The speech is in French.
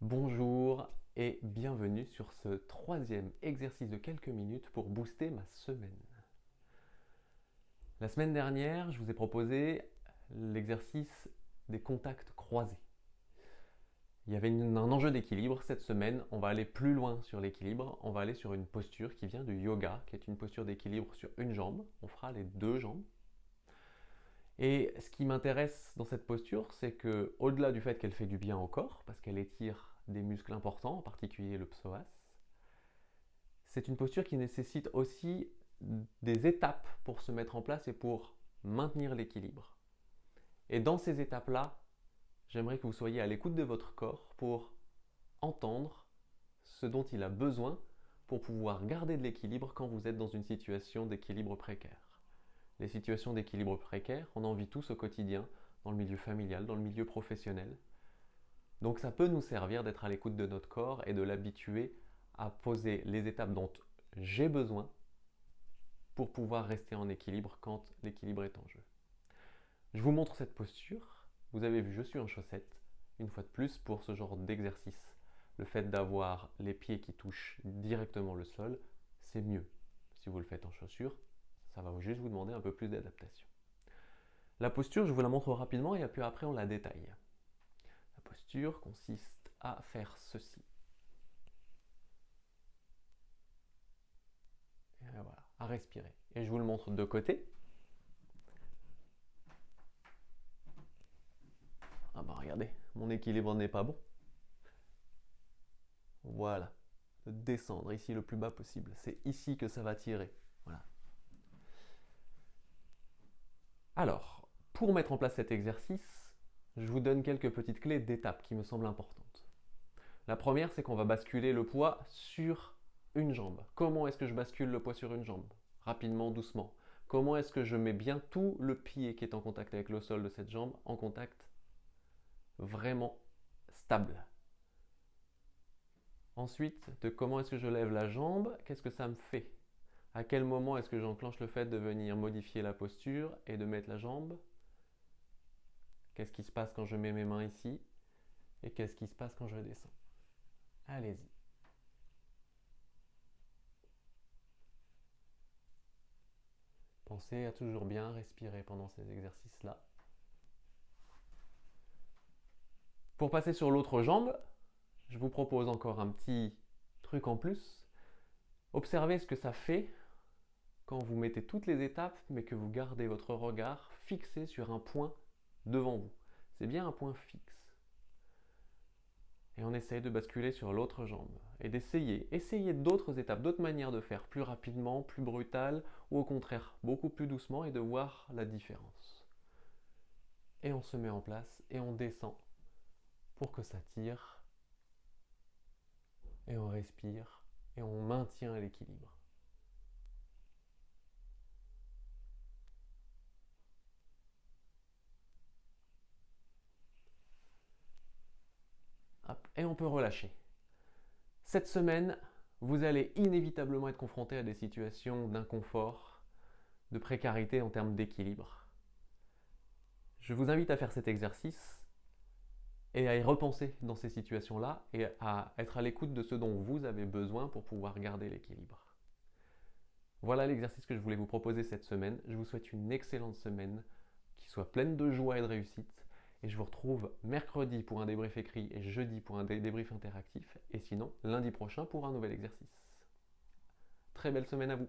Bonjour et bienvenue sur ce troisième exercice de quelques minutes pour booster ma semaine. La semaine dernière, je vous ai proposé l'exercice des contacts croisés. Il y avait un enjeu d'équilibre. Cette semaine, on va aller plus loin sur l'équilibre. On va aller sur une posture qui vient du yoga, qui est une posture d'équilibre sur une jambe. On fera les deux jambes. Et ce qui m'intéresse dans cette posture, c'est que, au-delà du fait qu'elle fait du bien au corps, parce qu'elle étire des muscles importants, en particulier le psoas, c'est une posture qui nécessite aussi des étapes pour se mettre en place et pour maintenir l'équilibre. Et dans ces étapes-là, j'aimerais que vous soyez à l'écoute de votre corps pour entendre ce dont il a besoin pour pouvoir garder de l'équilibre quand vous êtes dans une situation d'équilibre précaire. Les situations d'équilibre précaire, on en vit tous au quotidien, dans le milieu familial, dans le milieu professionnel. Donc ça peut nous servir d'être à l'écoute de notre corps et de l'habituer à poser les étapes dont j'ai besoin pour pouvoir rester en équilibre quand l'équilibre est en jeu. Je vous montre cette posture. Vous avez vu, je suis en chaussettes. Une fois de plus, pour ce genre d'exercice, le fait d'avoir les pieds qui touchent directement le sol, c'est mieux. Si vous le faites en chaussures, ça va juste vous demander un peu plus d'adaptation. La posture, je vous la montre rapidement et puis après on la détaille. La posture consiste à faire ceci. Et voilà, à respirer. Et je vous le montre de côté. Ah bah regardez, mon équilibre n'est pas bon. Voilà, de descendre ici le plus bas possible. C'est ici que ça va tirer. Voilà. Alors, pour mettre en place cet exercice, je vous donne quelques petites clés d'étapes qui me semblent importantes. La première, c'est qu'on va basculer le poids sur une jambe. Comment est-ce que je bascule le poids sur une jambe? Rapidement, doucement. Comment est-ce que je mets bien tout le pied qui est en contact avec le sol de cette jambe en contact vraiment stable? Ensuite, de comment est-ce que je lève la jambe? Qu'est-ce que ça me fait? À quel moment est-ce que j'enclenche le fait de venir modifier la posture et de mettre la jambe? Qu'est-ce qui se passe quand je mets mes mains ici? Et qu'est-ce qui se passe quand je descends? Allez-y. Pensez à toujours bien respirer pendant ces exercices-là. Pour passer sur l'autre jambe, je vous propose encore un petit truc en plus. Observez ce que ça fait quand vous mettez toutes les étapes, mais que vous gardez votre regard fixé sur un point devant vous. C'est bien un point fixe. Et on essaye de basculer sur l'autre jambe et essayer d'autres étapes, d'autres manières de faire, plus rapidement, plus brutales, ou au contraire, beaucoup plus doucement, et de voir la différence. Et on se met en place et on descend pour que ça tire, et on respire, et on maintient l'équilibre. Hop, et on peut relâcher. Cette semaine, vous allez inévitablement être confronté à des situations d'inconfort, de précarité en termes d'équilibre. Je vous invite à faire cet exercice et à y repenser dans ces situations-là et à être à l'écoute de ce dont vous avez besoin pour pouvoir garder l'équilibre. Voilà l'exercice que je voulais vous proposer cette semaine. Je vous souhaite une excellente semaine qui soit pleine de joie et de réussite. Et je vous retrouve mercredi pour un débrief écrit et jeudi pour un débrief interactif. Et sinon, lundi prochain pour un nouvel exercice. Très belle semaine à vous!